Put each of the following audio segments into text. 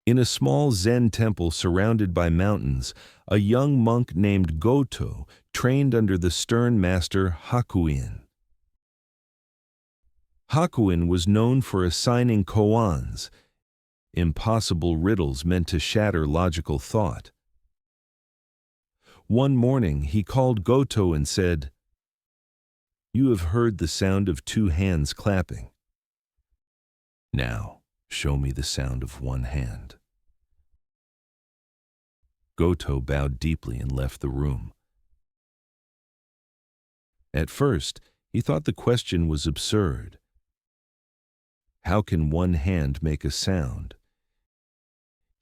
In a small Zen temple surrounded by mountains, a young monk named Goto trained under the stern master Hakuin. Hakuin was known for assigning koans, impossible riddles meant to shatter logical thought. One morning he called Goto and said, "You have heard the sound of two hands clapping. Now, show me the sound of one hand." Goto bowed deeply and left the room. At first, he thought the question was absurd. How can one hand make a sound?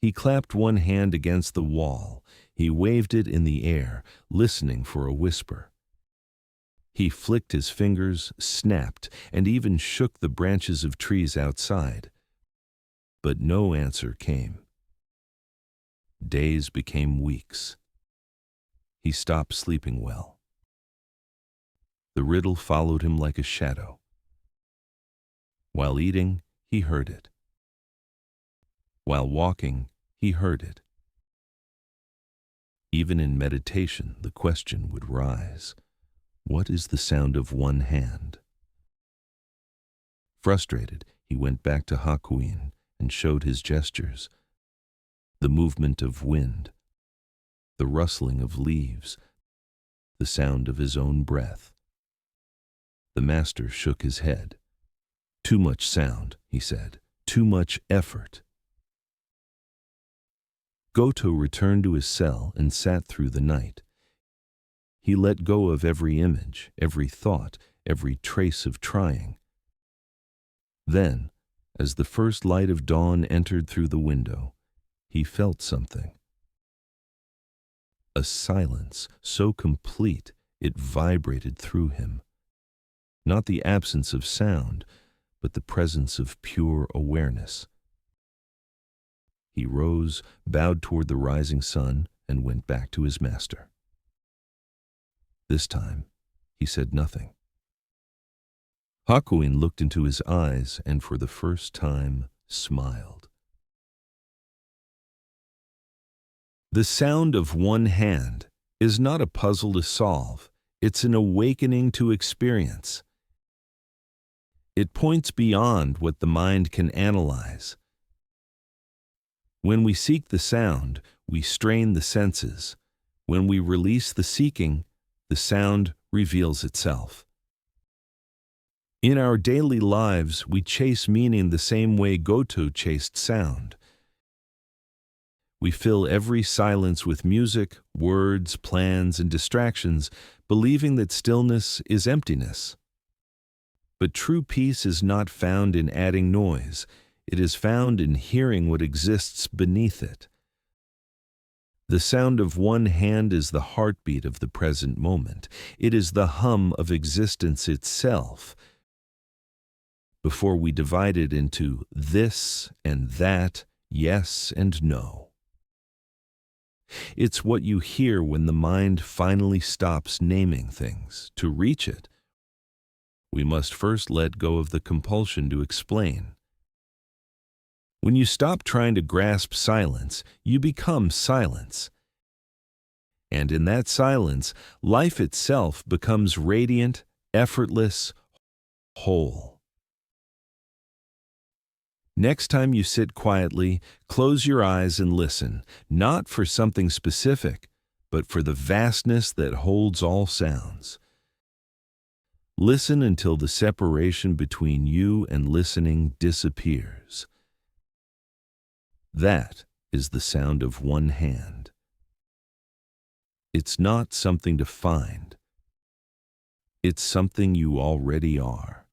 He clapped one hand against the wall. He waved it in the air, listening for a whisper. He flicked his fingers, snapped, and even shook the branches of trees outside. But no answer came. Days became weeks. He stopped sleeping well. The riddle followed him like a shadow. While eating, he heard it. While walking, he heard it. Even in meditation, the question would rise, what is the sound of one hand? Frustrated, he went back to Hakuin and showed his gestures. The movement of wind, the rustling of leaves, the sound of his own breath. The master shook his head. "Too much sound," he said, "too much effort." Goto returned to his cell and sat through the night. He let go of every image, every thought, every trace of trying. Then, as the first light of dawn entered through the window, he felt something. A silence so complete it vibrated through him. Not the absence of sound, but the presence of pure awareness. He rose, bowed toward the rising sun, and went back to his master. This time, he said nothing. Hakuin looked into his eyes and for the first time smiled. The sound of one hand is not a puzzle to solve. It's an awakening to experience. It points beyond what the mind can analyze. When we seek the sound, we strain the senses. When we release the seeking, the sound reveals itself. In our daily lives, we chase meaning the same way Goto chased sound. We fill every silence with music, words, plans, and distractions, believing that stillness is emptiness. But true peace is not found in adding noise. It is found in hearing what exists beneath it. The sound of one hand is the heartbeat of the present moment. It is the hum of existence itself. Before we divide it into this and that, yes and no. It's what you hear when the mind finally stops naming things. To reach it, we must first let go of the compulsion to explain. When you stop trying to grasp silence, you become silence. And in that silence, life itself becomes radiant, effortless, whole. Next time you sit quietly, close your eyes and listen, not for something specific, but for the vastness that holds all sounds. Listen until the separation between you and listening disappears. That is the sound of one hand. It's not something to find. It's something you already are.